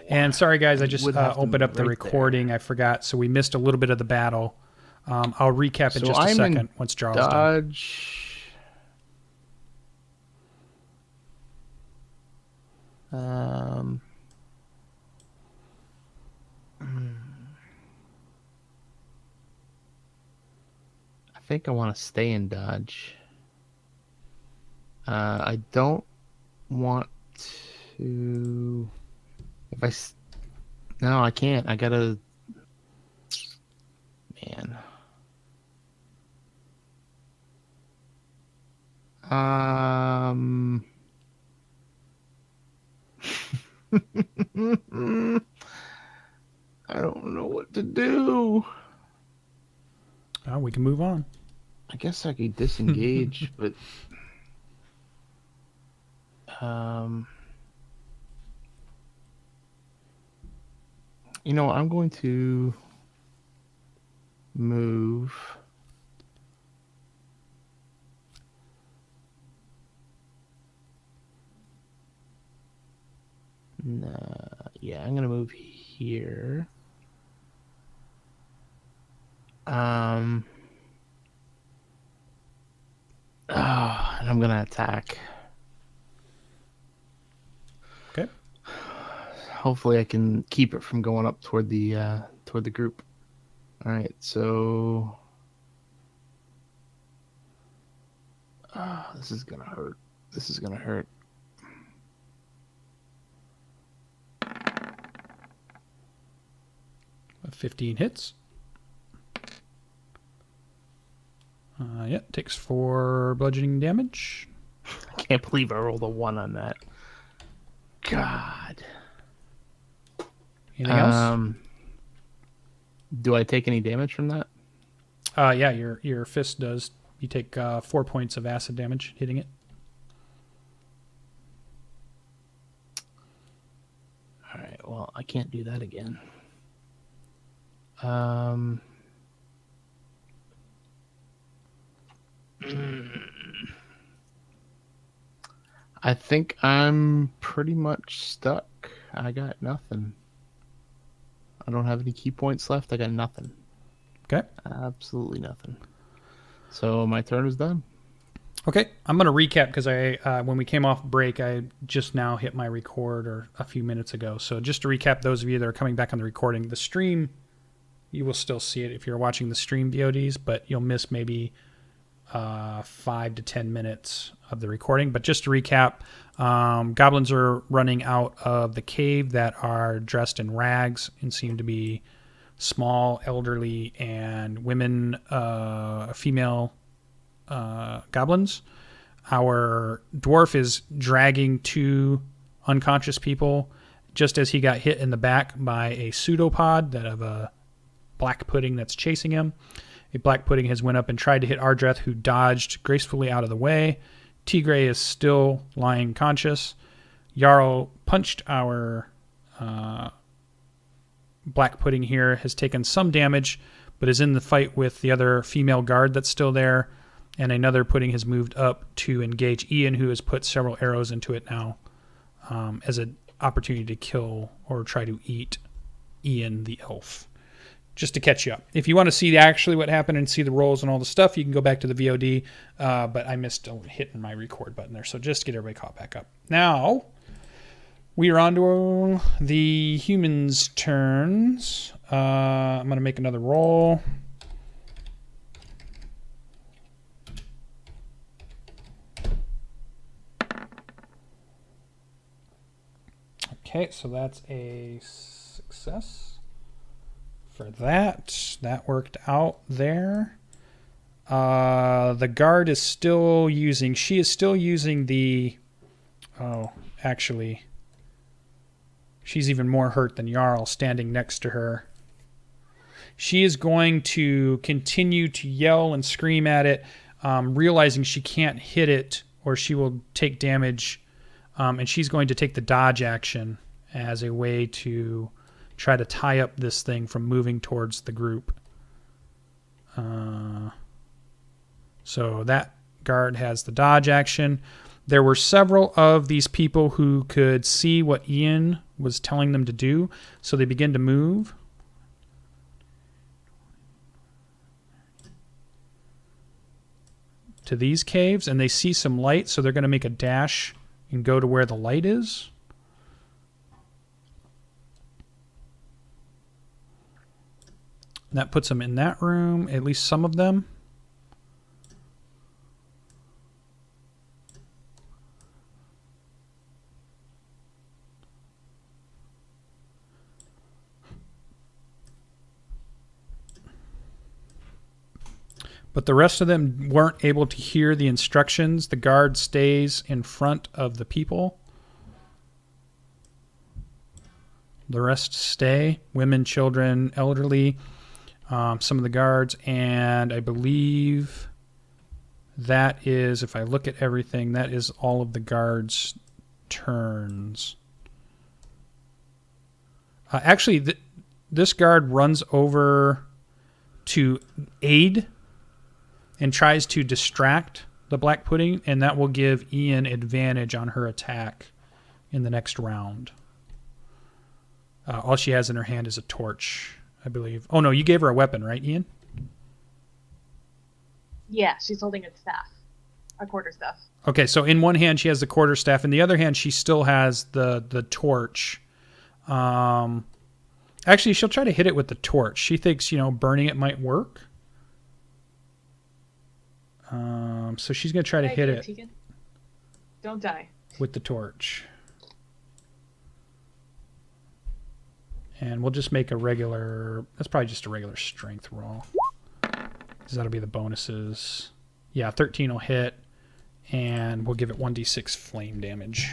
And sorry, guys, I just would have to opened up the right recording. I forgot, so we missed a little bit of the battle. I'll recap in So just a I'm second in once Jarl's done. dodge. I think I want to stay in dodge. I don't want to. If I. No, I can't. I gotta. Man. I don't know what to do. Oh, we can move on. I guess I could disengage, but you know, I'm going to move. Yeah, I'm gonna move here. And I'm gonna attack. Okay. Hopefully, I can keep it from going up toward the group. All right, so this is gonna hurt. This is gonna hurt. A 15 hits. Yeah, takes 4 bludgeoning damage. I can't believe I rolled a 1 on that. God. Anything else? Do I take any damage from that? Yeah, your fist does. You take 4 points of acid damage hitting it. All right. Well, I can't do that again. I think I'm pretty much stuck. I got nothing. I don't have any key points left. I got nothing. Okay. Absolutely nothing. So my turn is done. Okay, I'm going to recap because when we came off break, I just now hit my record or a few minutes ago. So just to recap, those of you that are coming back on the recording, the stream, you will still see it if you're watching the stream VODs, but you'll miss maybe 5 to 10 minutes of the recording. But just to recap, goblins are running out of the cave that are dressed in rags and seem to be small, elderly, and women, female goblins. Our dwarf is dragging 2 unconscious people just as he got hit in the back by a pseudopod that of a black pudding that's chasing him. A black pudding has went up and tried to hit Ardreth, who dodged gracefully out of the way. Teagray is still lying conscious. Jarrel punched our black pudding here, has taken some damage, but is in the fight with the other female guard that's still there. And another pudding has moved up to engage Ian, who has put several arrows into it now as an opportunity to kill or try to eat Ian the elf. Just to catch you up. If you want to see actually what happened and see the rolls and all the stuff, you can go back to the VOD. But I missed hitting my record button there. So just to get everybody caught back up. Now, we are on to the humans' turns. I'm going to make another roll. Okay, so that's a success. For that worked out there. The guard is still using, she is still using the, oh, actually, she's even more hurt than Jarl standing next to her. She is going to continue to yell and scream at it, realizing she can't hit it or she will take damage, and she's going to take the dodge action as a way to try to tie up this thing from moving towards the group. So that guard has the dodge action. There were several of these people who could see what Ian was telling them to do, so they begin to move. To these caves, and they see some light, so they're going to make a dash and go to where the light is. And that puts them in that room, at least some of them. But the rest of them weren't able to hear the instructions. The guard stays in front of the people. The rest stay. Women, children, elderly, some of the guards. And I believe that is, if I look at everything, that is all of the guards' turns. Actually, this guard runs over to aid and tries to distract the Black Pudding, and that will give Ian advantage on her attack in the next round. All she has in her hand is a torch, I believe. Oh, no, you gave her a weapon, right, Ian? Yeah, she's holding a staff, a quarterstaff. Okay, so in one hand she has the quarterstaff. In the other hand, she still has the torch. Actually, she'll try to hit it with the torch. She thinks, burning it might work. So she's going to try to hit it. Tegan. Don't die. With the torch. And we'll just make a regular... That's probably just a regular strength roll. Because that'll be the bonuses. Yeah, 13 will hit. And we'll give it 1d6 flame damage.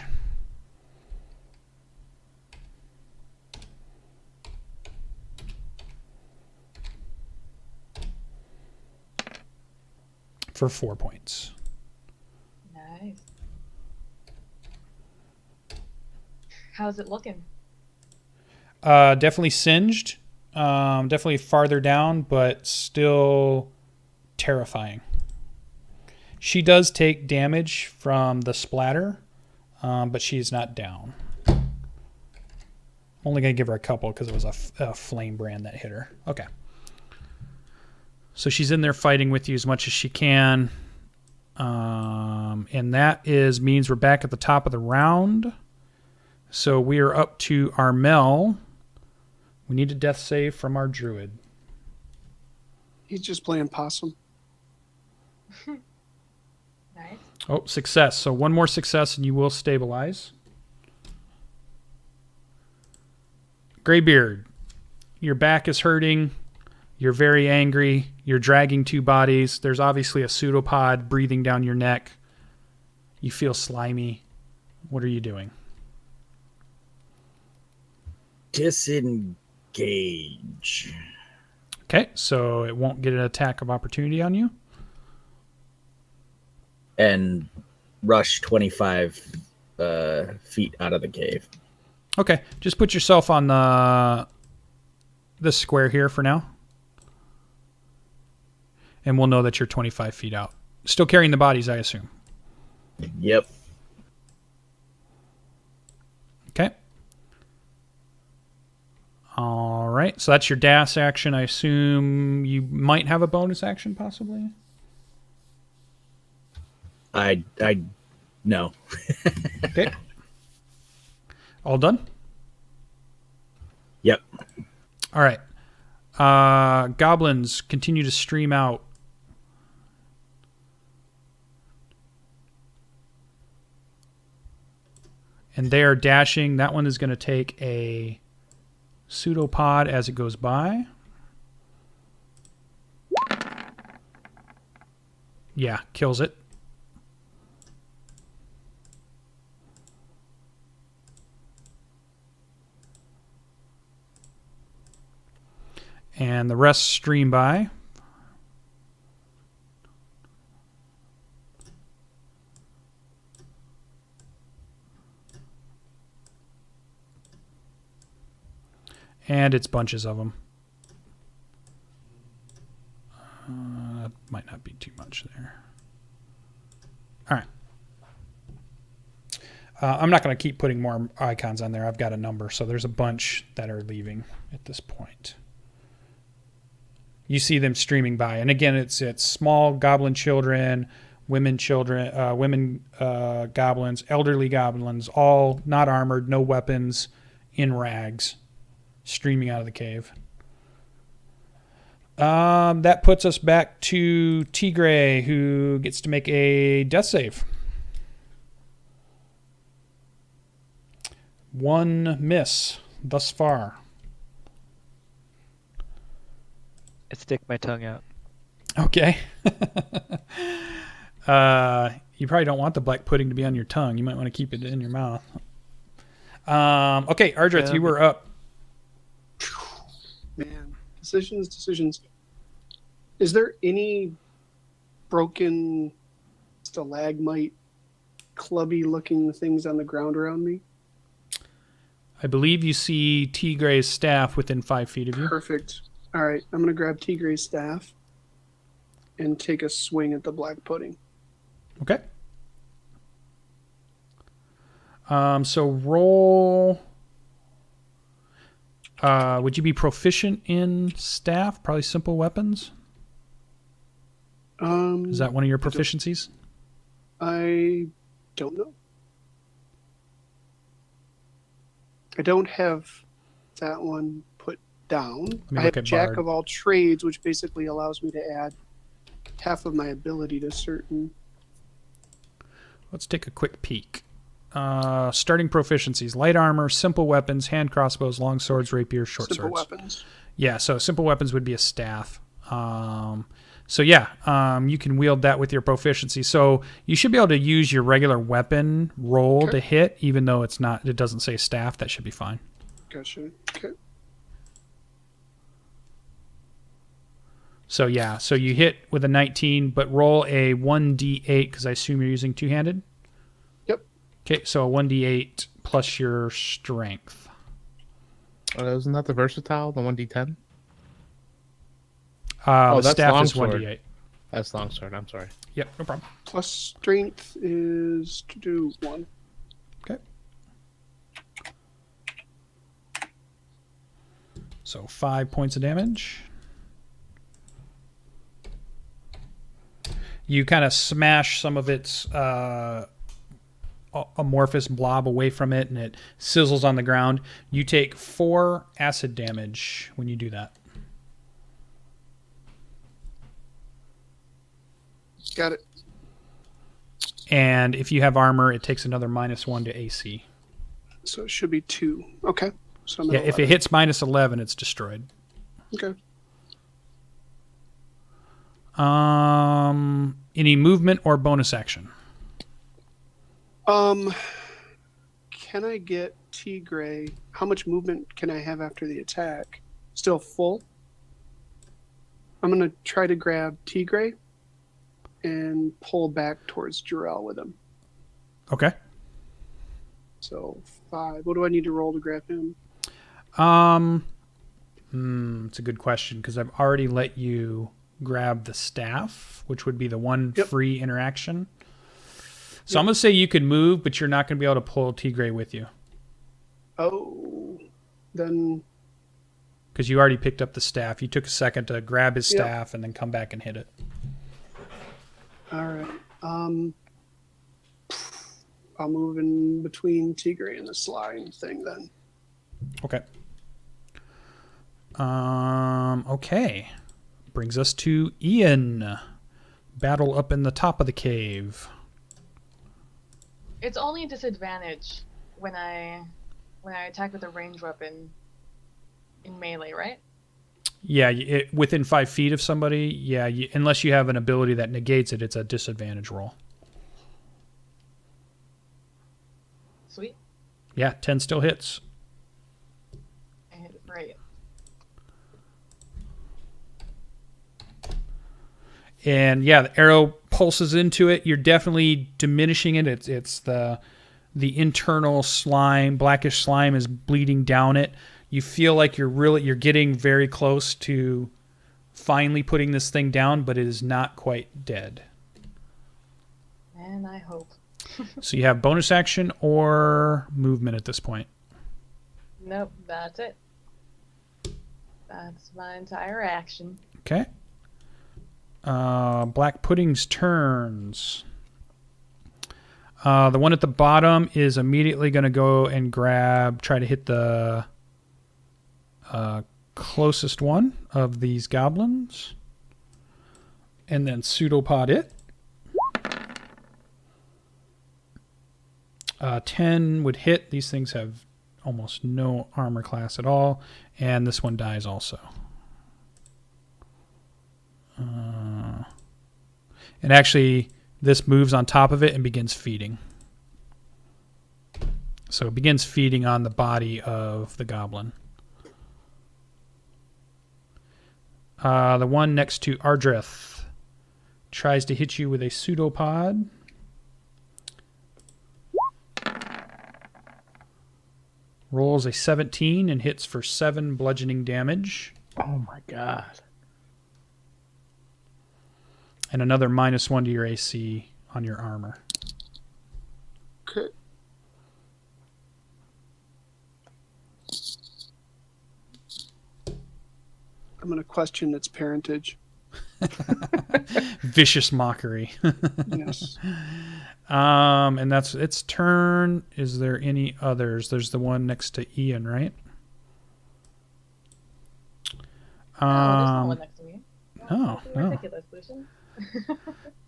For 4 points. Nice. How's it looking? Definitely singed. Definitely farther down, but still terrifying. She does take damage from the splatter, but she's not down. Only going to give her a couple because it was a flame brand that hit her. Okay. So she's in there fighting with you as much as she can. And that means we're back at the top of the round. So we are up to Armel. We need a death save from our Druid. He's just playing possum. Nice. Oh, success. So one more success and you will stabilize. Greybeard, your back is hurting. You're very angry. You're dragging two bodies. There's obviously a pseudopod breathing down your neck. You feel slimy. What are you doing? Disengage. Okay, so it won't get an attack of opportunity on you. And rush 25 feet out of the cave. Okay, just put yourself on this square here for now. And we'll know that you're 25 feet out. Still carrying the bodies, I assume. Yep. Okay. All right, so that's your dash action. I assume you might have a bonus action, possibly? I no. Okay. All done? Yep. All right. Goblins continue to stream out. And they are dashing. That one is going to take a pseudopod as it goes by. Yeah, kills it. And the rest stream by. And it's bunches of them. That might not be too much there. All right. I'm not going to keep putting more icons on there. I've got a number, so there's a bunch that are leaving at this point. You see them streaming by, and again, it's small goblin children, women goblins, elderly goblins, all not armored, no weapons, in rags, streaming out of the cave. That puts us back to Teagray, who gets to make a death save. 1 miss thus far. I stick my tongue out. Okay. You probably don't want the black pudding to be on your tongue. You might want to keep it in your mouth. Okay, Ardreth, you were up. Man, decisions. Is there any broken stalagmite, clubby-looking things on the ground around me? I believe you see Teagray's staff within 5 feet of you. Perfect. All right, I'm going to grab Teagray's staff and take a swing at the black pudding. Okay. So roll. Would you be proficient in staff? Probably simple weapons. Is that one of your proficiencies? I don't know. I don't have that one put down. me I look have at Jack Bard. of all trades, which basically allows me to add half of my ability to certain. Let's take a quick peek. Starting proficiencies: light armor, simple weapons, hand crossbows, long swords, rapiers, short Simple swords. weapons. Yeah, so simple weapons would be a staff. You can wield that with your proficiency. So you should be able to use your regular weapon roll to hit, even though it doesn't say staff. That should be fine. Gotcha. Okay. So yeah, so you hit with a 19, but roll a 1d8 because I assume you're using two-handed. Yep. Okay, so a 1d8 plus your strength. Isn't that the versatile, the 1d10? The that's staff is longsword. 1d8. That's longsword, I'm sorry. Yep, no problem. Plus strength is to do 1. Okay. So 5 points of damage. You kind of smash some of its amorphous blob away from it, and it sizzles on the ground. You take 4 acid damage when you do that. Got it. And if you have armor, it takes another -1 to AC. So it should be 2. Okay. So I'm at Yeah, if it 11. hits -11, it's destroyed. Okay. Any movement or bonus action? Can I get Teagray? How much movement can I have after the attack? Still full? I'm going to try to grab Teagray and pull back towards Jarrel with him. Okay. So 5. What do I need to roll to grab him? It's a good question because I've already let you grab the staff, which would be the one free interaction. So I'm going to say you could move, but you're not going to be able to pull Teagray with you. Oh, then Because you already picked up the staff. You took a second to grab his staff and then come back and hit it. all right. I'll move in between Teagray and the slime thing then. Okay. Okay. Brings us to Ian. Battle up in the top of the cave. It's only a disadvantage when I attack with a ranged weapon in melee, right? Yeah, within 5 feet of somebody, yeah, unless you have an ability that negates it, it's a disadvantage roll. Sweet. Yeah, 10 still hits. I hit it great. And yeah, the arrow pulses into it. You're definitely diminishing it. It's the internal slime, blackish slime is bleeding down it. You feel like you're getting very close to finally putting this thing down, but it is not quite dead. And I hope. So you have bonus action or movement at this point. Nope, that's it. That's my entire action. Okay. Black Pudding's turns. The one at the bottom is immediately going to go and try to hit the closest one of these goblins. And then pseudopod it. 10 would hit. These things have almost no armor class at all. And this one dies also. And actually, this moves on top of it and begins feeding. So it begins feeding on the body of the goblin. The one next to Ardreth tries to hit you with a pseudopod. Rolls a 17 and hits for 7 bludgeoning damage. Oh my god. And another -1 to your AC on your armor. Okay. I'm going to question its parentage. Vicious mockery. Yes. And that's its turn. Is there any others? There's the one next to Ian, right? No, there's no one next to me. no, That's no. ridiculous, Lucian.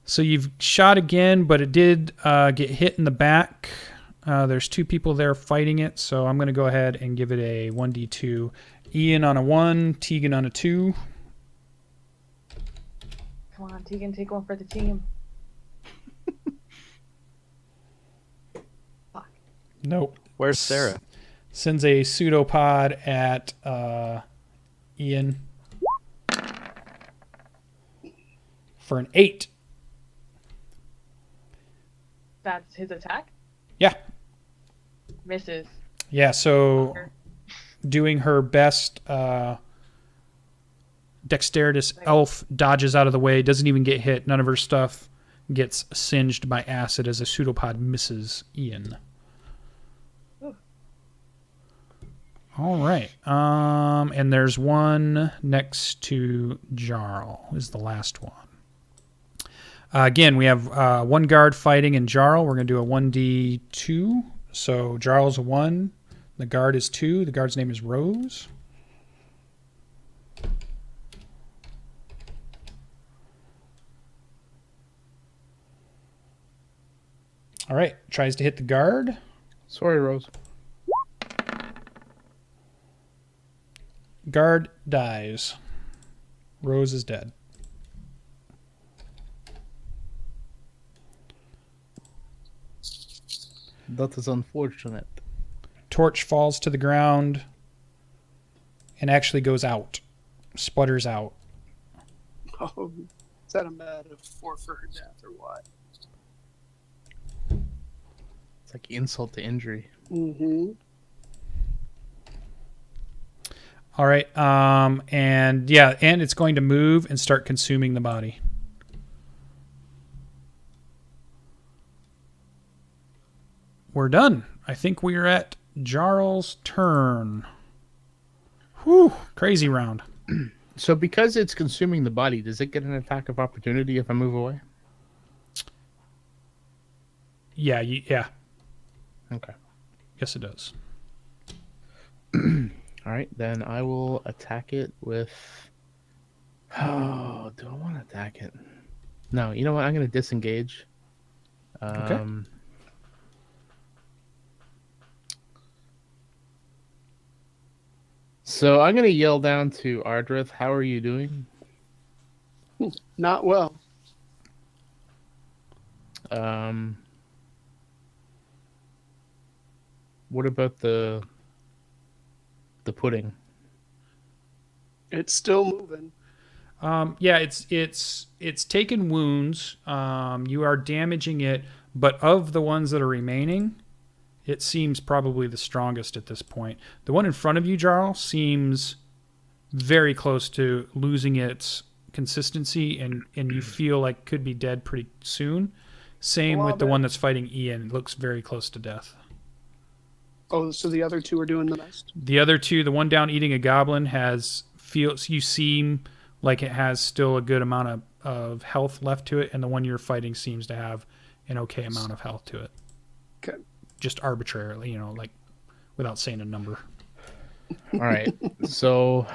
So you've shot again, but it did get hit in the back. There's 2 people there fighting it, so I'm going to go ahead and give it a 1d2. Ian on a 1, Tegan on a 2. Come on, Tegan, take one for the team. Fuck. Nope. Where's Sarah? Sends a pseudopod at Ian for an 8. That's his attack? Yeah. Misses. Yeah, so Fucker. doing her best dexterous elf dodges out of the way, doesn't even get hit. None of her stuff gets singed by acid as a pseudopod misses Ian. Ooh. All right. And there's one next to Jarrel is the last one. Again, we have one guard fighting in Jarrel. We're going to do a 1d2. So Jarl's a 1. The guard is 2. The guard's name is Rose. All right. Tries to hit the guard. Sorry, Rose. Guard dies. Rose is dead. That is unfortunate. Torch falls to the ground and actually goes out. Sputters out. Oh, is that a metaphor for her death or what? It's like insult to injury. Mm-hmm. All right. And yeah, and it's going to move and start consuming the body. We're done. I think we are at Jarl's turn. Whew, crazy round. So because it's consuming the body, does it get an attack of opportunity if I move away? Yeah, yeah. Okay. Yes, it does. All right, then I will attack it with... Oh, do I want to attack it? No, you know what? I'm going to disengage. Okay. So I'm going to yell down to Ardreth, how are you doing? Not well. What about the pudding? It's still moving. Yeah, it's taken wounds. You are damaging it, but of the ones that are remaining, it seems probably the strongest at this point. The one in front of you, Jarl, seems very close to losing its consistency, and you feel like could be dead pretty soon. Same with the Love it. one that's fighting Ian. It looks very close to death. Oh, so the other two are doing the best. The other two, the one down eating a goblin you seem like it has still a good amount of health left to it, and the one you're fighting seems to have an okay amount of health to it. Okay. Just arbitrarily, like without saying a number. All right. So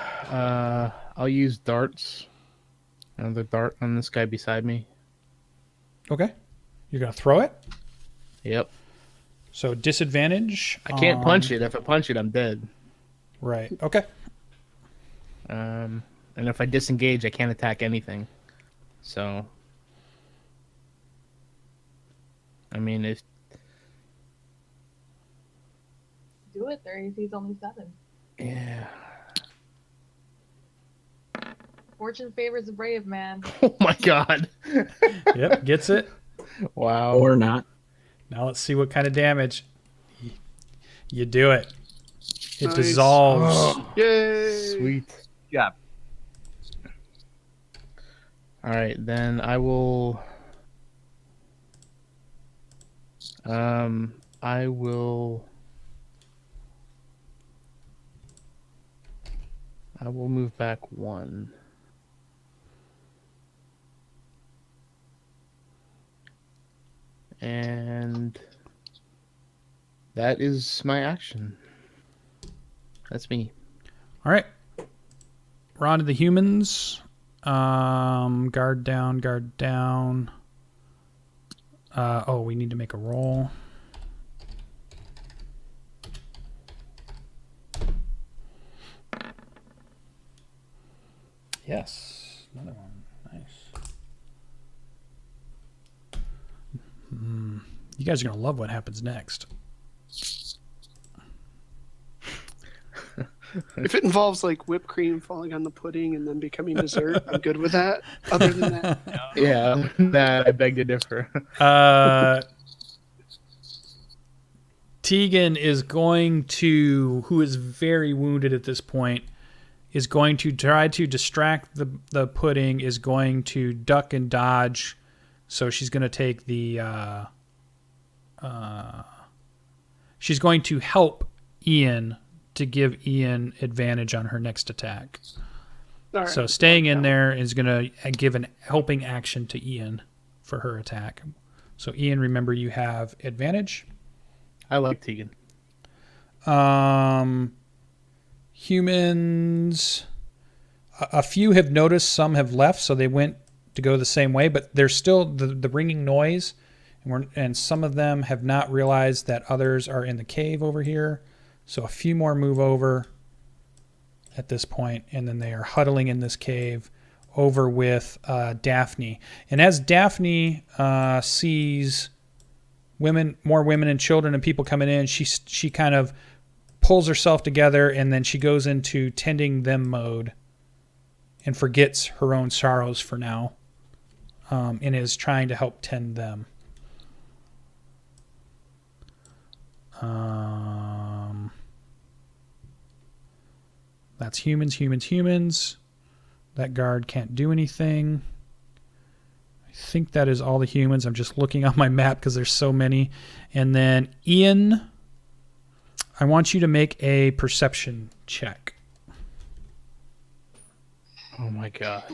I'll use darts. Another dart on this guy beside me. Okay. You're going to throw it? Yep. So disadvantage. I can't punch it. If I punch it, I'm dead. Right. Okay. And if I disengage, I can't attack anything. So, I mean, if Do it. Their AC's only 7. yeah. Fortune favors the brave, man. Oh my god. Yep. Gets it. Wow. Or not. Now let's see what kind of damage. You do it. It Nice. dissolves. Oh, Yay! sweet. Yeah. All right, then I will. I will move back 1. And that is my action. That's me. All right. We're on to the humans. Guard down, guard down. We need to make a roll. Yes. Another one. Nice. You guys are going to love what happens next. If it involves like whipped cream falling on the pudding and then becoming dessert, I'm good with that. Other than that, Yeah, nah, I beg to differ. Tegan is going to, who is very wounded at this point, is going to try to distract the pudding, is going to duck and dodge. So she's going to take she's going to help Ian to give Ian advantage on her next attack. all right. So staying in there is going to give an helping action to Ian for her attack. So Ian, remember you have advantage. I love Tegan. Humans, a few have noticed, some have left, so they went to go the same way, but there's still the ringing noise, and some of them have not realized that others are in the cave over here. So a few more move over at this point, and then they are huddling in this cave over with Daphne. And as Daphne sees more women and children and people coming in, she kind of pulls herself together, and then she goes into tending them mode and forgets her own sorrows for now, and is trying to help tend them. That's humans. That guard can't do anything. I think that is all the humans. I'm just looking on my map because there's so many. And then Ian, I want you to make a perception check. Oh my god.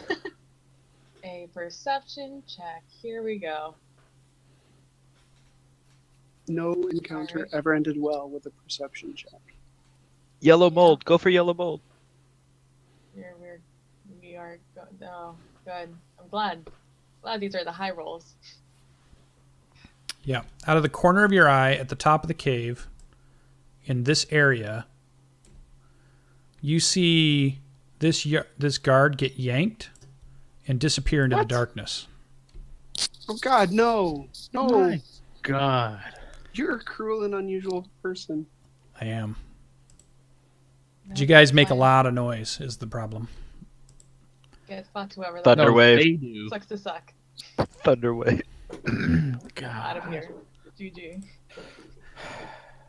A perception check. Here we go. No encounter ever ended well with a perception check. Yellow mold. Go for yellow mold. We are good. Oh, good. I'm glad these are the high rolls. Yeah. Out of the corner of your eye at the top of the cave, in this area, you see this guard get yanked and disappear into the darkness. Oh God, no, no! My god. You're a cruel and unusual person. I am. Did you guys make a lot of noise is the problem. Get fucked whoever that Thunder No, wave. they do. sucks to suck. Thunderwave. Out God. of here. GG.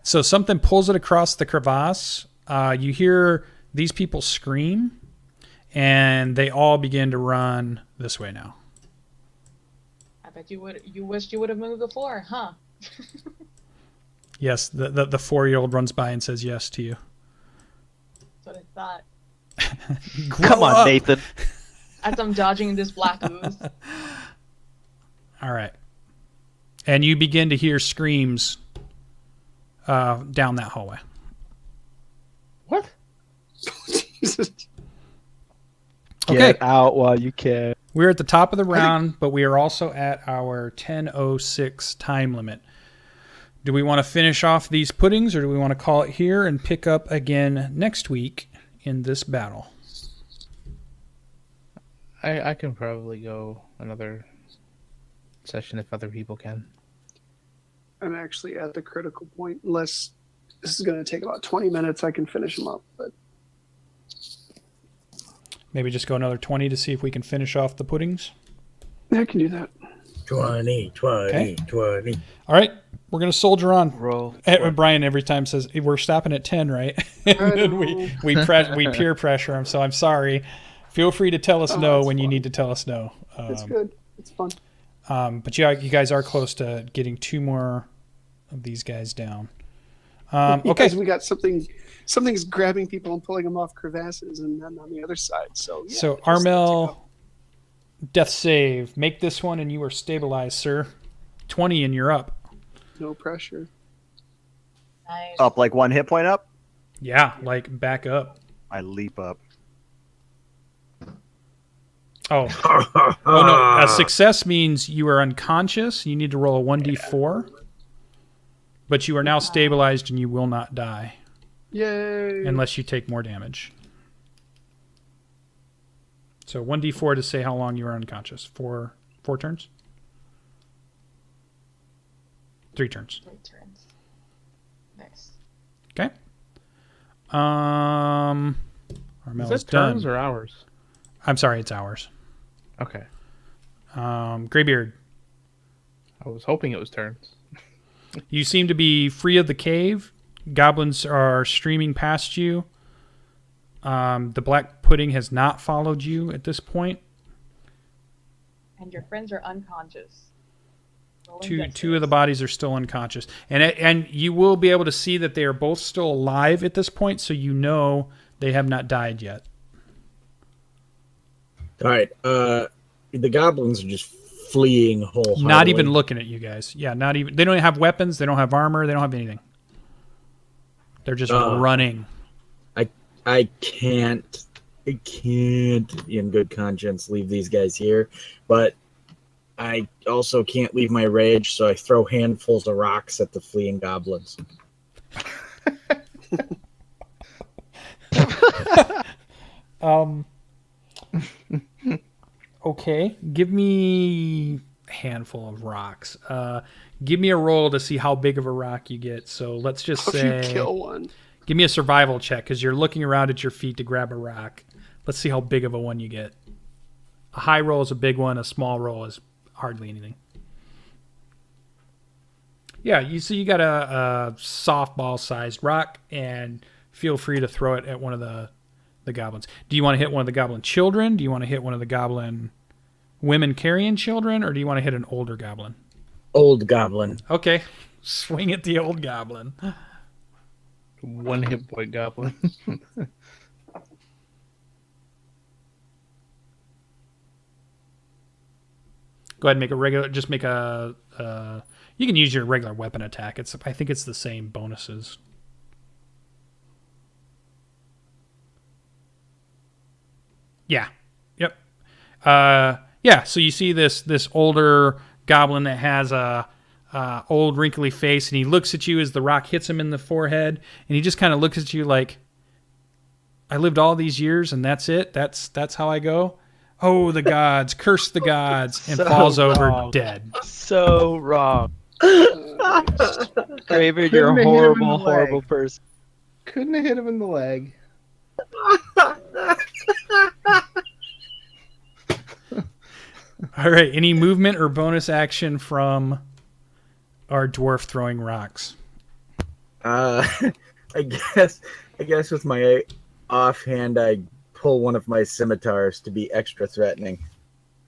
So something pulls it across the crevasse. You hear these people scream, and they all begin to run this way now. I bet you would. You wished you would have moved before, huh? Yes, the 4-year-old runs by and says yes to you. That's what I thought. Come on, Nathan. As I'm dodging this black ooze. All right. And you begin to hear screams down that hallway. What? Jesus. Okay. Get out while you can. We're at the top of the round, but we are also at our 10:06 time limit. Do we want to finish off these puddings, or do we want to call it here and pick up again next week in this battle? I can probably go another session if other people can. I'm actually at the critical point. Unless this is going to take about 20 minutes, I can finish them up. But Maybe just go another 20 to see if we can finish off the puddings. I can do that. 20, 20, Okay. 20. All right, we're going to soldier on. Roll. Brian every time says, "We're stopping at 10, right?" And then we peer pressure him, so I'm sorry. Feel free to tell us no that's when you fine. need to tell us no. It's good. It's fun. But yeah, you guys are close to getting 2 more of these guys down. Okay. Because we got something's grabbing people and pulling them off crevasses, and then on the other side. So yeah, So just let's Armel, go. death save. Make this one, and you are stabilized, sir. 20, and you're up. No pressure. Nice. Up like 1 hit point up? Yeah, like back up. I leap up. Oh, oh no! A success means you are unconscious. You need to roll a 1d4, but you are now stabilized, and you will not die Yay! unless you take more damage. So 1d4 to say how long you are unconscious. 4 turns. 3 turns. 3 turns. Nice. Okay. Is Armel's that done. turns or hours? I'm sorry, it's ours. Okay. Greybeard, I was hoping it was turns. you seem to be free of the cave. Goblins are streaming past you. The black pudding has not followed you at this point. And your friends are unconscious. Rolling Two death of the saves. bodies are still unconscious, and you will be able to see that they are both still alive at this point, so you know they have not died yet. All right. The goblins are just fleeing wholeheartedly. Not even looking at you guys. Yeah, not even. They don't have weapons. They don't have armor. They don't have anything. They're just running. I can't in good conscience leave these guys here, but I also can't leave my rage, so I throw handfuls of rocks at the fleeing goblins. Okay, give me a handful of rocks. Give me a roll to see how big of a rock you get. So let's just How if say, you kill one? give me a survival check because you're looking around at your feet to grab a rock. Let's see how big of a one you get. A high roll is a big one. A small roll is hardly anything. Yeah, you see, you got a softball-sized rock, and feel free to throw it at one of the goblins. Do you want to hit one of the goblin children? Do you want to hit one of the goblin women carrying children, or do you want to hit an older goblin? Old goblin. Okay, swing at the old goblin. 1 hit point goblin. Go ahead and make a regular. Just make a. You can use your regular weapon attack. I think it's the same bonuses. Yeah. Yep. Yeah. So you see this older goblin that has a old wrinkly face, and he looks at you as the rock hits him in the forehead, and he just kind of looks at you like, "I lived all these years, and that's it. That's how I go." Oh, the gods! Curse the gods! And So falls over wrong. dead. So wrong. Greybeard, you're Couldn't a have hit him in horrible, the horrible leg. person. Couldn't have hit him in the leg. All right. Any movement or bonus action from our dwarf throwing rocks? I guess with my offhand, I pull one of my scimitars to be extra threatening.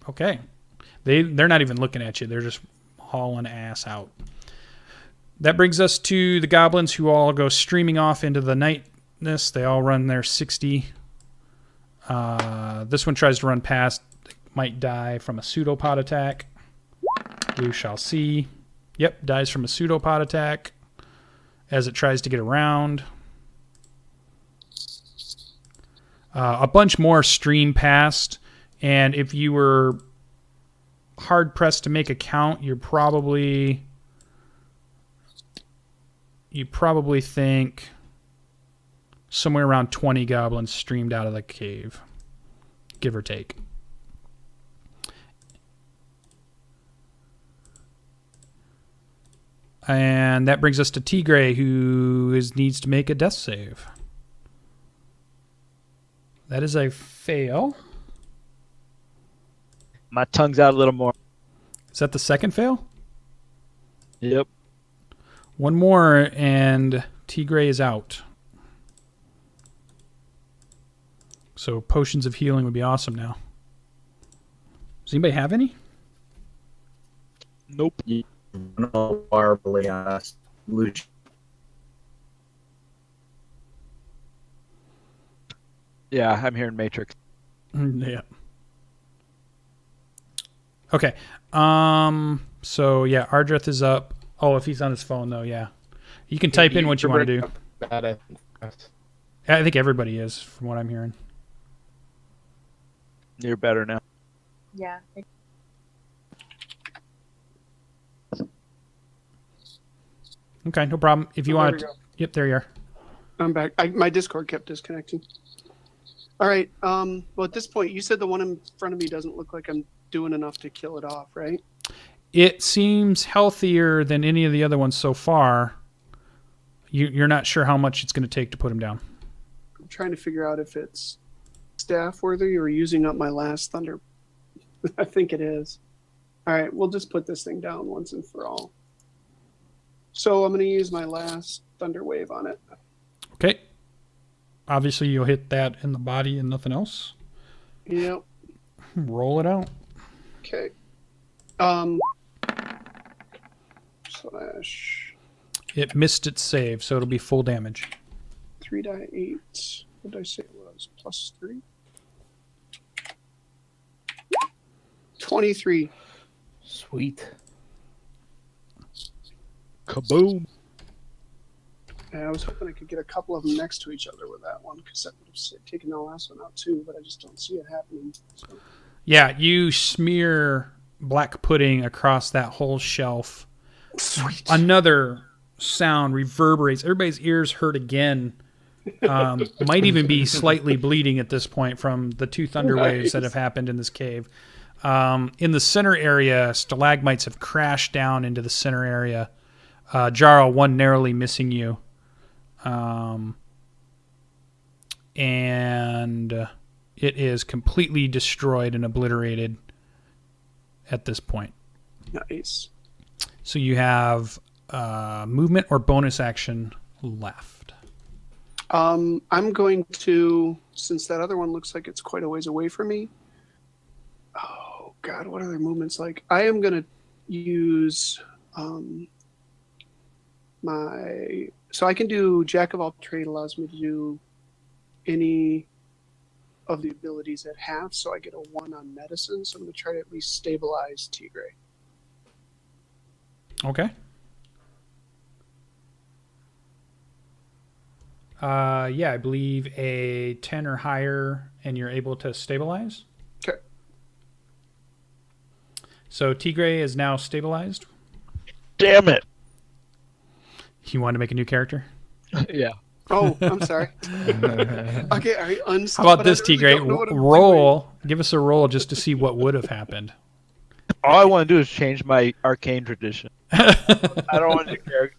Okay. They're not even looking at you. They're just hauling ass out. That brings us to the goblins, who all go streaming off into the nightness. They all run their 60. This one tries to run past. Might die from a pseudopod attack. We shall see. Yep, dies from a pseudopod attack as it tries to get around. A bunch more stream past, and if you were hard pressed to make a count, you probably think somewhere around 20 goblins streamed out of the cave, give or take. And that brings us to Teagray, who needs to make a death save. That is a fail. My tongue's out a little more. Is that the second fail? Yep. One more, and Teagray is out. So potions of healing would be awesome now. Does anybody have any? Nope. No horribly on us, Lucian. Yeah, I'm here in Matrix. Yeah. Okay. So yeah, Ardreth is up. Oh, if he's on his phone though, yeah. You can type in what you want to do. I think everybody is, from what I'm hearing. You're better now. Yeah. Okay, no problem. If you Oh, there want we to... go. Yep, there you are. I'm back. My Discord kept disconnecting. All right. Well, at this point, you said the one in front of me doesn't look like I'm doing enough to kill it off, right? It seems healthier than any of the other ones so far. You're not sure how much it's going to take to put him down. I'm trying to figure out if it's staff worthy or using up my last thunder. I think it is. All right, we'll just put this thing down once and for all. So I'm going to use my last thunder wave on it. Okay. Obviously, you'll hit that in the body and nothing else. Yep. Roll it out. Okay. Slash It missed its save, so it'll be full damage. 3 die 8. What did I say it was? Plus 3. 23. Sweet. Kaboom. And I was hoping I could get a couple of them next to each other with that one, because that would have taken the last one out too, but I just don't see it happening. So. Yeah, you smear black pudding across that whole shelf. Sweet. Another sound reverberates. Everybody's ears hurt again. Might even be slightly bleeding at this point from the 2 thunder waves that have happened in this cave. In the center area, stalagmites have crashed down into the center area. Jarrel, one narrowly missing you. And it is completely destroyed and obliterated at this point. Nice. So you have movement or bonus action left. I'm going to, since that other one looks like it's quite a ways away from me. Oh God, what are their movements like? I am going to use so I can do Jack of all trade, allows me to do any of the abilities at half, so I get a 1 on medicine. So I'm going to try to at least stabilize Teagray. Okay. Yeah, I believe a 10 or higher, and you're able to stabilize. Okay. So Teagray is now stabilized. Damn it. You want to make a new character? Yeah. Oh, I'm sorry. Okay, are you How about this, Teagray? Roll. Give us a roll just to see what would have happened. All I want to do is change my arcane tradition. I don't want to do character.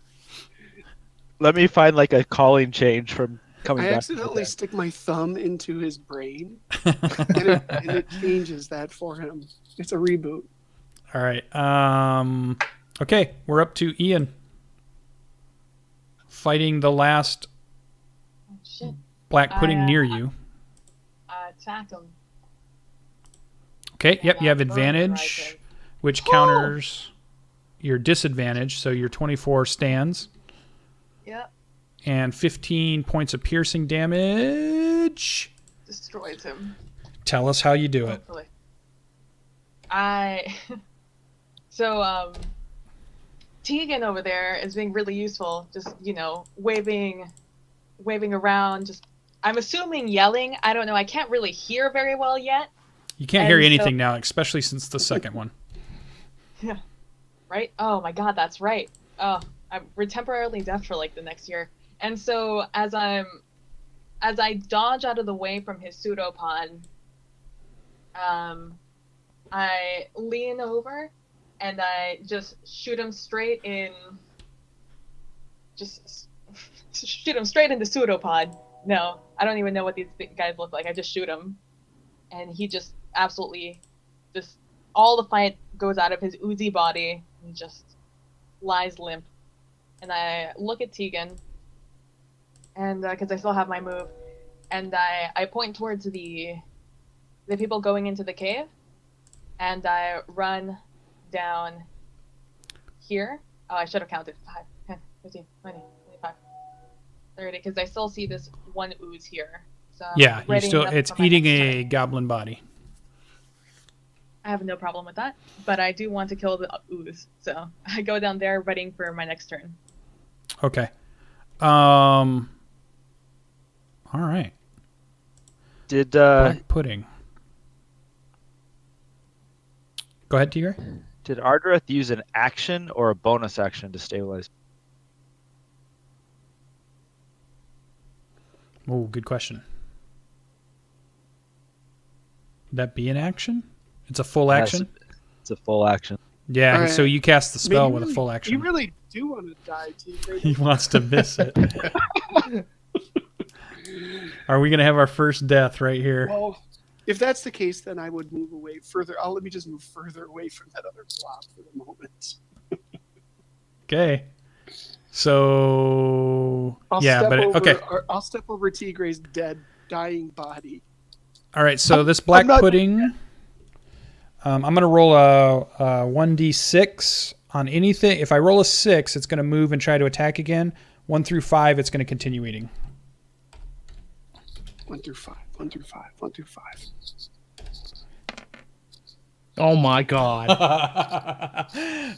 Let me find like a calling change from coming I back. accidentally stick my thumb into his brain, and it changes that for him. It's a reboot. All right. Okay, we're up to Ian. Fighting the last Oh, shit. black pudding near you. Attack him. Okay, yep, you have Burn the advantage. which counters your disadvantage, so your 24 stands. Yep. And 15 points of piercing damage. Destroys him. Tell us how you do it. Hopefully. So, Tegan over there is being really useful. Just, waving around. Just, I'm assuming yelling. I don't know. I can't really hear very well yet. You can't hear anything now, especially since the second one. Yeah. Right? Oh my god, that's right. Oh, we're temporarily deaf for like the next year. And so as I dodge out of the way from his pseudopod, I lean over and I just shoot him straight in. Just shoot him straight in the pseudopod. No, I don't even know what these guys look like. I just shoot him, and he just absolutely, just all the fight goes out of his oozy body and just lies limp. And I look at Tegan, and because I still have my move, and I point towards the people going into the cave, and I run down here. Oh, I should have counted 5, 10, 15, 20, 25, 30, because I still see this one ooze here. So Yeah, you readying still up it's for my eating next a turn. goblin body. I have no problem with that, but I do want to kill the ooze, so I go down there readying for my next turn. Okay. All right. Did Black pudding. Go ahead, Teagray. did Ardreth use an action or a bonus action to stabilize? Oh, good question. Would that be an action? It's a full action? It's a full action. Yeah, All right. so you cast the spell Man, with a you full really- action. You really do want to die, Teagray. He wants to miss it. Are we going to have our first death right here? Well, if that's the case, then I would move away further. Let me just move further away from that other blob for the moment. Okay. So, I'll yeah, step but over, okay. I'll step over Teagray's dead, dying body. All right, so this black not- pudding, I'm going to roll a 1d6 on anything. If I roll a 6, it's going to move and try to attack again. 1 through 5, it's going to continue eating. 1 through 5, 1 through 5, 1 through 5. Oh my god.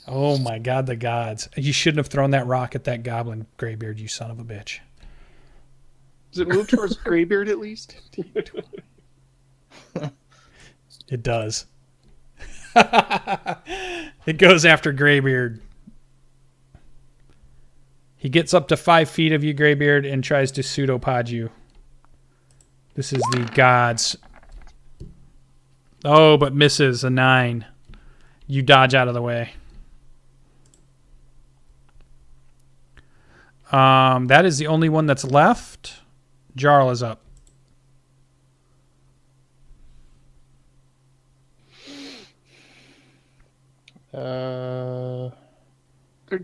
Oh my god, the gods. You shouldn't have thrown that rock at that goblin, Greybeard, you son of a bitch. Does it move towards Greybeard at least? It does. It goes after Greybeard. He gets up to 5 feet of you, Greybeard, and tries to pseudopod you. This is the gods. Oh, but misses a 9. You dodge out of the way. That is the only one that's left. Jarrel is up. There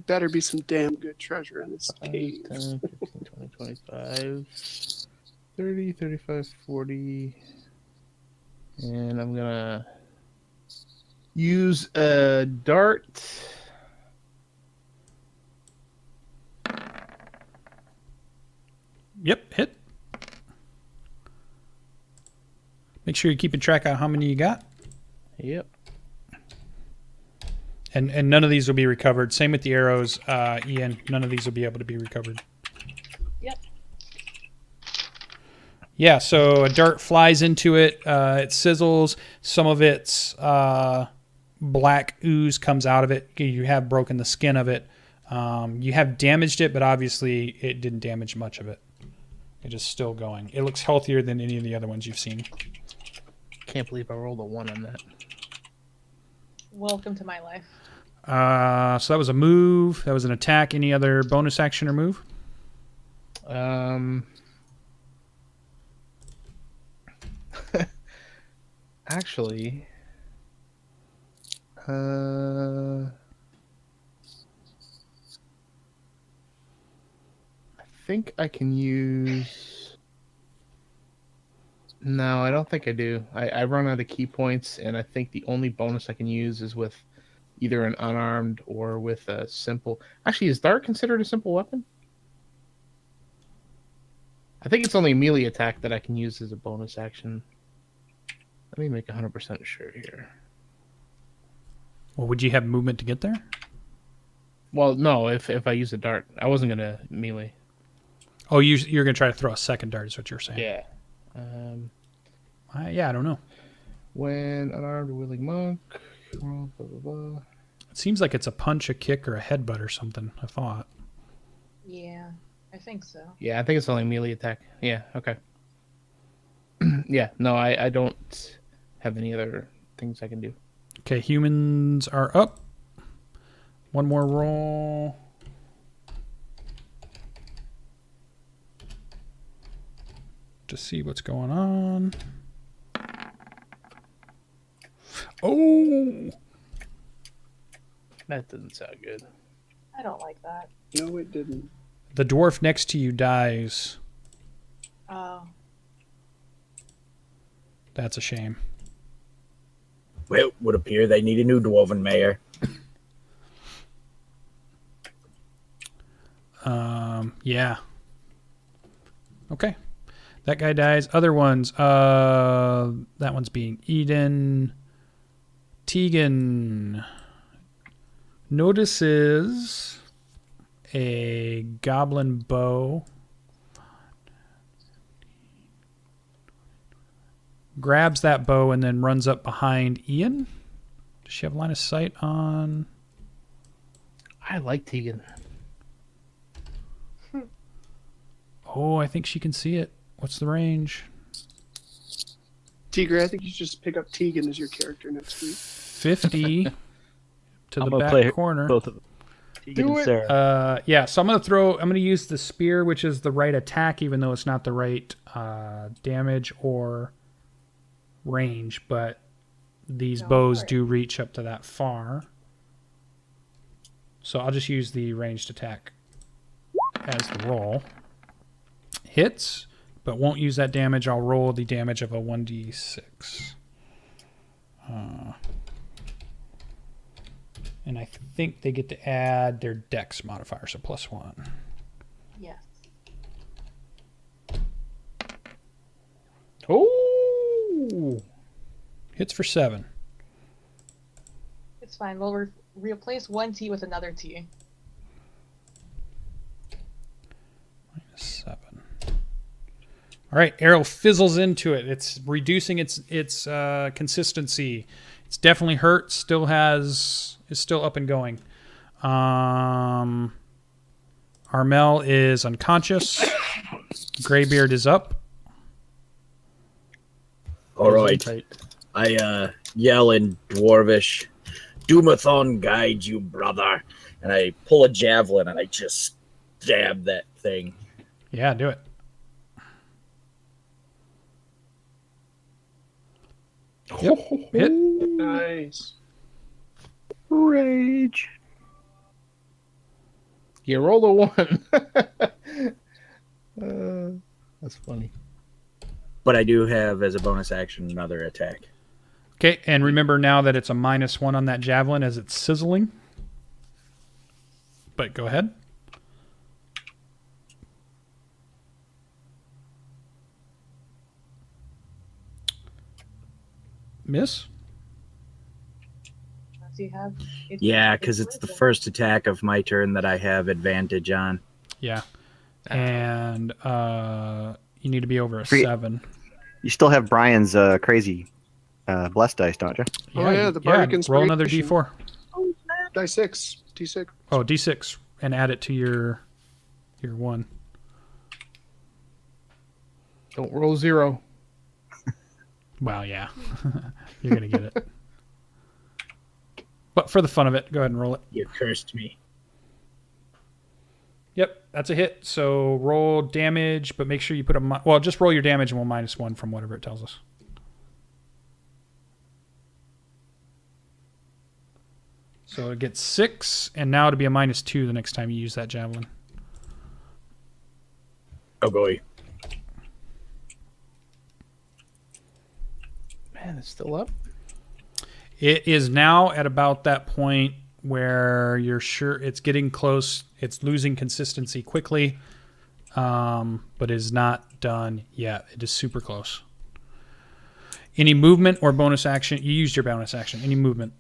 better be some damn good treasure in this 5, cave. 10, 15, 20, 25, 30, 35, 40. And I'm going to use a dart. Yep, hit. Make sure you're keeping track of how many you got. Yep. And none of these will be recovered. Same with the arrows, Ian. None of these will be able to be recovered. Yep. Yeah, so a dart flies into it. It sizzles. Some of its black ooze comes out of it. You have broken the skin of it. You have damaged it, but obviously it didn't damage much of it. It is still going. It looks healthier than any of the other ones you've seen. Can't believe I rolled a 1 on that. Welcome to my life. So that was a move. That was an attack. Any other bonus action or move? Actually, I think I can use. No, I don't think I do. I run out of key points, and I think the only bonus I can use is with either an unarmed or with a simple. Actually, is dart considered a simple weapon? I think it's only a melee attack that I can use as a bonus action. Let me make 100% sure here. Well, would you have movement to get there? Well, no, if I use a dart. I wasn't going to melee. Oh, you're going to try to throw a second dart is what you're saying. Yeah. Yeah, I don't know. When unarmed or willing monk. Blah, blah, blah. It seems like it's a punch, a kick, or a headbutt or something, I thought. Yeah, I think so. Yeah, I think it's only a melee attack. Yeah, okay. Yeah, no, I don't have any other things I can do. Okay, humans are up. One more roll. To see what's going on. Oh! That doesn't sound good. I don't like that. No, it didn't. The dwarf next to you dies. Oh. That's a shame. Well, it would appear they need a new dwarven mayor. Yeah. Okay. That guy dies. Other ones. That one's being eaten. Tegan notices a goblin bow. Grabs that bow and then runs up behind Ian. Does she have line of sight on? I like Tegan. Oh, I think she can see it. What's the range? Teagray, I think you should just pick up Tegan as your character next week. 50 to I'm the gonna play back corner. both of them. Tegan Do and it. Sarah. Yeah, so I'm gonna use the spear, which is the right attack, even though it's not the right damage or range, but these Go bows for it. do reach up to that far. So I'll just use the ranged attack as the roll. Hits, but won't use that damage. I'll roll the damage of a 1d6. And I think they get to add their dex modifier, so +1. Yes. Oh! Hits for 7. It's fine. We'll replace one T with another T. -7. All right, arrow fizzles into it. It's reducing its consistency. It's definitely hurt. Is still up and going. Armel is unconscious. Greybeard is up. All right. I yell in Dwarvish, Doomathon guide you, brother. And I pull a javelin and I just stab that thing. Yeah, do it. Yep. Hit. Nice. Rage. You rolled a 1. That's funny. But I do have, as a bonus action, another attack. Okay, and remember now that it's a -1 on that javelin as it's sizzling. But go ahead. Miss? Unless you have. Yeah, because it's the first attack of my turn that I have advantage on. Yeah. And you need to be over a Free- 7. You still have Brian's crazy blessed dice, don't you? Oh, yeah, the Bardic roll another Inspiration. d4. Die 6. D6. Oh, d6, and add it to your 1. Don't roll 0. Well, yeah. You're going to get it. But for the fun of it, go ahead and roll it. You cursed me. Yep, that's a hit. So roll damage, but make sure you put well, just roll your damage and we'll -1 from whatever it tells us. So it gets 6, and now it'll be a -2 the next time you use that javelin. Oh, boy. Man, it's still up. It is now at about that point where you're sure it's getting close. It's losing consistency quickly, but is not done yet. It is super close. Any movement or bonus action? You used your bonus action. Any movement?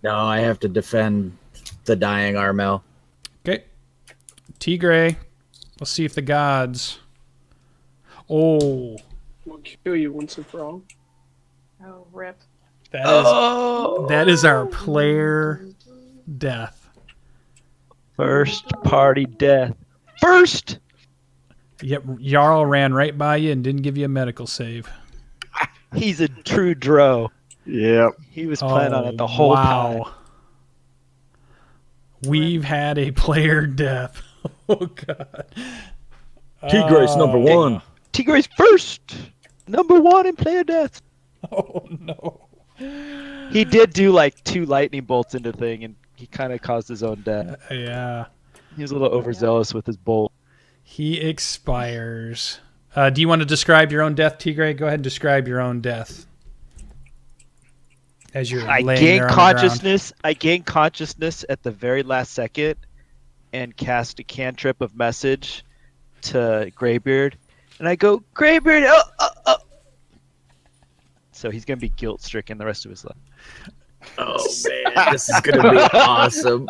No, I have to defend the dying Armel. Okay. Teagray. Let's see if the gods... Oh. We'll kill you once and for all. Oh, rip. That is our player death. First party death. First! Yep, Jarrel ran right by you and didn't give you a medical save. He's a true Drow. Yep. He was planning on it the whole time. We've had a player death. Oh, God. Teagray's number one. Teagray's first! Number one in player death. Oh, no. He did do like 2 lightning bolts into the thing, and he kind of caused his own death. Yeah. He was a little overzealous with his bolt. He expires. Do you want to describe your own death, Teagray? Go ahead and describe your own death. As you're I laying gain there on consciousness. I gain consciousness at the very last second, and cast a cantrip of message to Greybeard, and I go, Greybeard, oh. So he's gonna be guilt stricken the rest of his life. Oh man, this is gonna be awesome.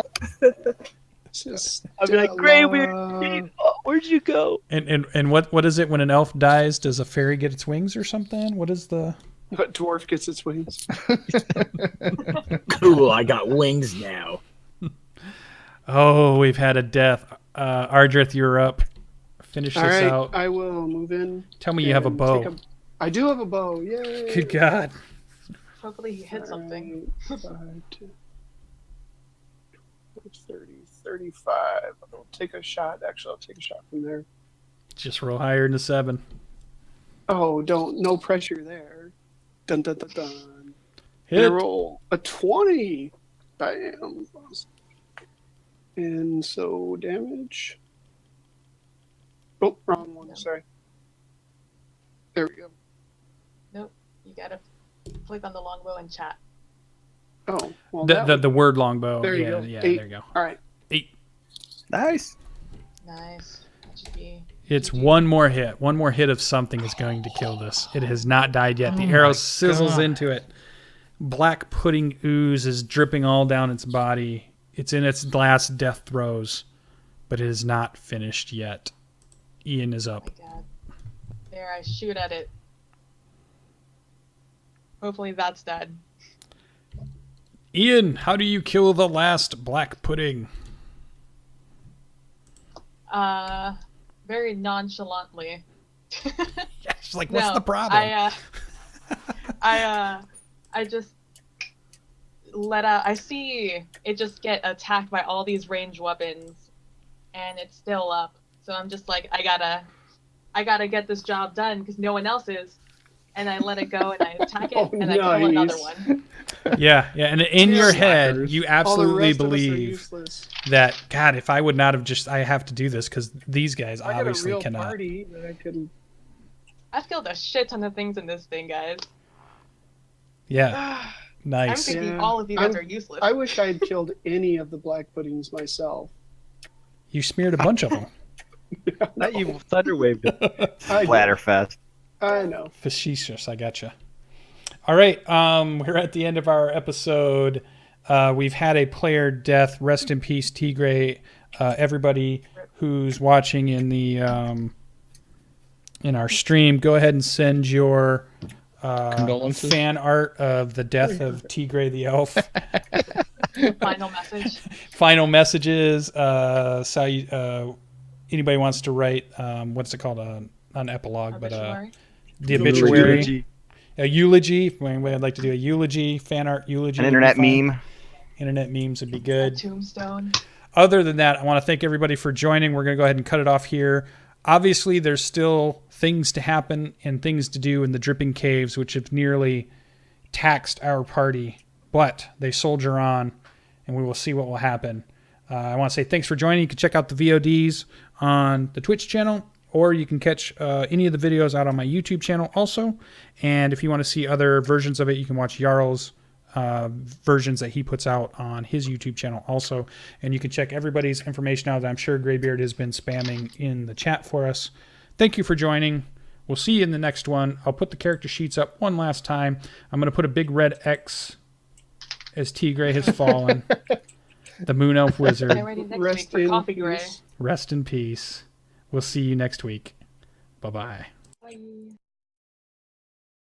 I'll be like, Greybeard, where'd you go? And what is it when an elf dies? Does a fairy get its wings or something? What is the... But dwarf gets its wings. Cool, I got wings now. Oh, we've had a death. Ardreth, you're up. Finish All this right, out. I will move in. Tell me you have a and bow. I do have a bow. Yay! Good God. Hopefully he hit something. 5, 10, 30, 35. I'll take a shot. Actually, I'll take a shot from there. Just roll higher than a 7. Oh, no pressure there. Dun dun dun dun. Hit. And I roll a 20. Bam. And so damage. Oh, wrong one. Sorry. There we go. Nope. You gotta click on the longbow and chat. Oh, well, The word longbow. There you yeah, go. Yeah, 8. there you go. All right. 8. Nice. Nice. That should be... It's one more hit. One more hit of something is going to kill this. It has not died yet. The Oh arrow my sizzles God. into it. Black pudding ooze is dripping all down its body. It's in its last death throes, but it is not finished yet. Ian is Oh up. my god. There, I shoot at it. Hopefully that's dead. Ian, how do you kill the last black pudding? Very nonchalantly. Yeah, she's like, what's No, the problem? I just let out. I see it just get attacked by all these ranged weapons, and it's still up. So I'm just like, I gotta get this job done because no one else is. And I let it go and I attack it and I kill another one. Yeah. And in your head, Slackers. you All the absolutely rest of us are believe useless. that, God, if I would not have just, I have to do this because these guys I got a obviously real cannot. party that I could. I've killed a shit ton of things in this thing, guys. Yeah. I'm Nice. thinking Yeah. all of you guys are useless. I wish I had killed any of the black puddings myself. You smeared a bunch of them. Not you thunder waved it. Splatterfest. I know. Facetious, I gotcha. All right, we're at the end of our episode. We've had a player death. Rest in peace, Teagray. Everybody who's watching in the in our stream, go ahead and send your Condolences? fan art of the death of Teagray the elf. Final message. Final messages. Anybody wants to write what's it called? Not an epilogue, but Obituary. the obituary. Eulogy. A eulogy. Anybody would like to do a eulogy, fan art eulogy. An would be internet fine. meme. Internet memes would be A good. tombstone. Other than that, I want to thank everybody for joining. We're going to go ahead and cut it off here. Obviously, there's still things to happen and things to do in the Dripping Caves, which have nearly taxed our party, but they soldier on, and we will see what will happen. I want to say thanks for joining. You can check out the VODs on the Twitch channel, or you can catch any of the videos out on my YouTube channel also. And if you want to see other versions of it, you can watch Jarl's versions that he puts out on his YouTube channel also. And you can check everybody's information out that I'm sure Greybeard has been spamming in the chat for us. Thank you for joining. We'll see you in the next one. I'll put the character sheets up one last time. I'm going to put a big red X as Teagray has fallen. The Moon Elf Wizard. Get ready next week for Coffee Gray. Rest in peace. We'll see you next week. Bye-bye. Bye.